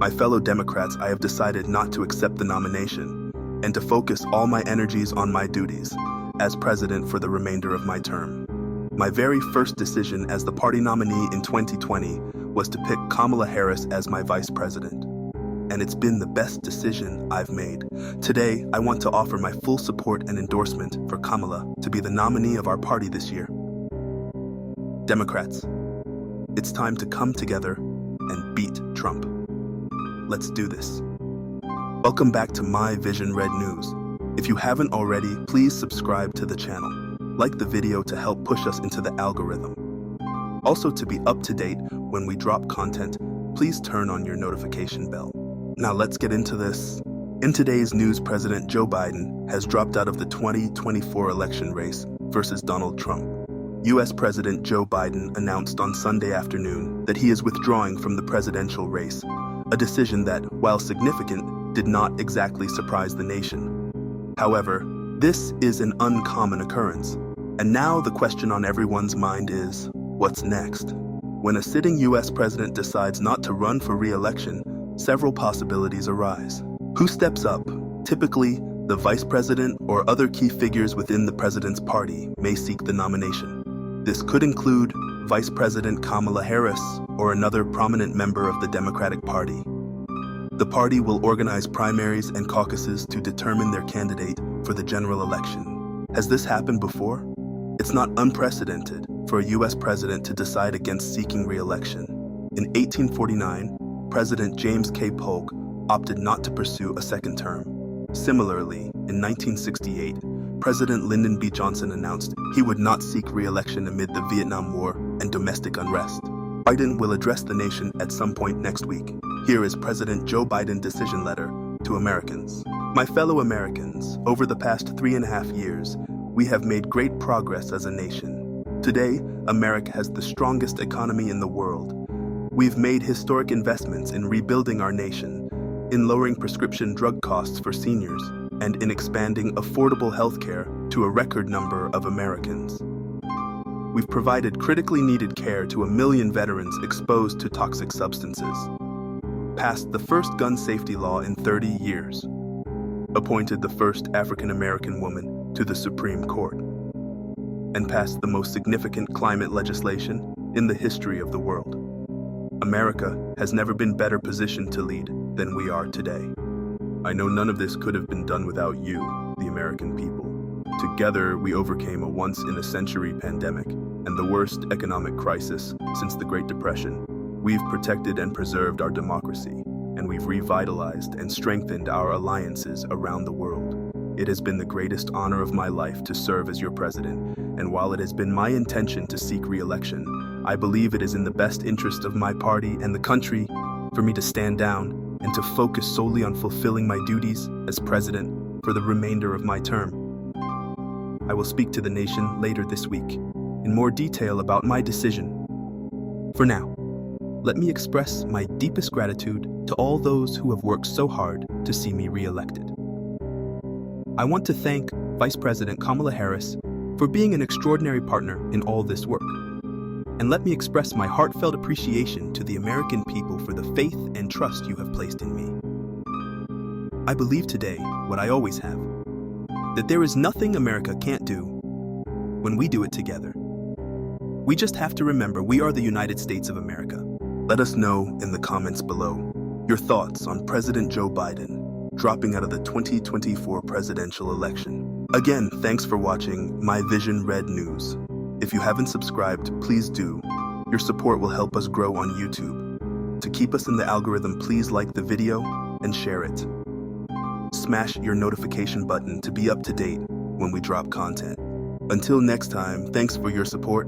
My fellow Democrats, I have decided not to accept the nomination and to focus all my energies on my duties as president for the remainder of my term. My very first decision as the party nominee in 2020 was to pick Kamala Harris as my vice president. And it's been the best decision I've made. Today, I want to offer my full support and endorsement for Kamala to be the nominee of our party this year. Democrats, it's time to come together and beat Trump. Let's do this. Welcome back to My Vision Red News. If you haven't already, please subscribe to the channel. Like the video to help push us into the algorithm. Also, to be up to date when we drop content, please turn on your notification bell. Now let's get into this. In today's news, President Joe Biden has dropped out of the 2024 election race versus Donald Trump. U.S. President Joe Biden announced on Sunday afternoon that he is withdrawing from the presidential race, a decision that, while significant, did not exactly surprise the nation. However, this is an uncommon occurrence, and now the question on everyone's mind is, what's next? When a sitting U.S. president decides not to run for re-election, several possibilities arise. Who steps up? Typically, the vice president or other key figures within the president's party may seek the nomination. This could include Vice President Kamala Harris or another prominent member of the Democratic Party. The party will organize primaries and caucuses to determine their candidate for the general election. Has this happened before? It's not unprecedented for a U.S. president to decide against seeking re-election. In 1849, President James K. Polk opted not to pursue a second term. Similarly, in 1968, President Lyndon B. Johnson announced he would not seek re-election amid the Vietnam War and domestic unrest. Biden will address the nation at some point next week. Here is President Joe Biden's decision letter to Americans. My fellow Americans, over the past 3.5 years, we have made great progress as a nation. Today, America has the strongest economy in the world. We've made historic investments in rebuilding our nation, in lowering prescription drug costs for seniors, and in expanding affordable health care to a record number of Americans. We've provided critically needed care to 1 million veterans exposed to toxic substances, passed the first gun safety law in 30 years, appointed the first African-American woman to the Supreme Court, and passed the most significant climate legislation in the history of the world. America has never been better positioned to lead than we are today. I know none of this could have been done without you, the American people. Together, we overcame a once-in-a-century pandemic and the worst economic crisis since the Great Depression. We've protected and preserved our democracy, and we've revitalized and strengthened our alliances around the world. It has been the greatest honor of my life to serve as your president, and while it has been my intention to seek re-election, I believe it is in the best interest of my party and the country for me to stand down and to focus solely on fulfilling my duties as president for the remainder of my term. I will speak to the nation later this week in more detail about my decision. For now, let me express my deepest gratitude to all those who have worked so hard to see me re-elected. I want to thank Vice President Kamala Harris for being an extraordinary partner in all this work. And let me express my heartfelt appreciation to the American people for the faith and trust you have placed in me. I believe today, what I always have, that there is nothing America can't do when we do it together. We just have to remember we are the United States of America. Let us know in the comments below your thoughts on President Joe Biden dropping out of the 2024 presidential election. Again, thanks for watching My Vision Red News. If you haven't subscribed, please do. Your support will help us grow on YouTube. To keep us in the algorithm, please like the video and share it. Smash your notification button to be up to date when we drop content. Until next time, thanks for your support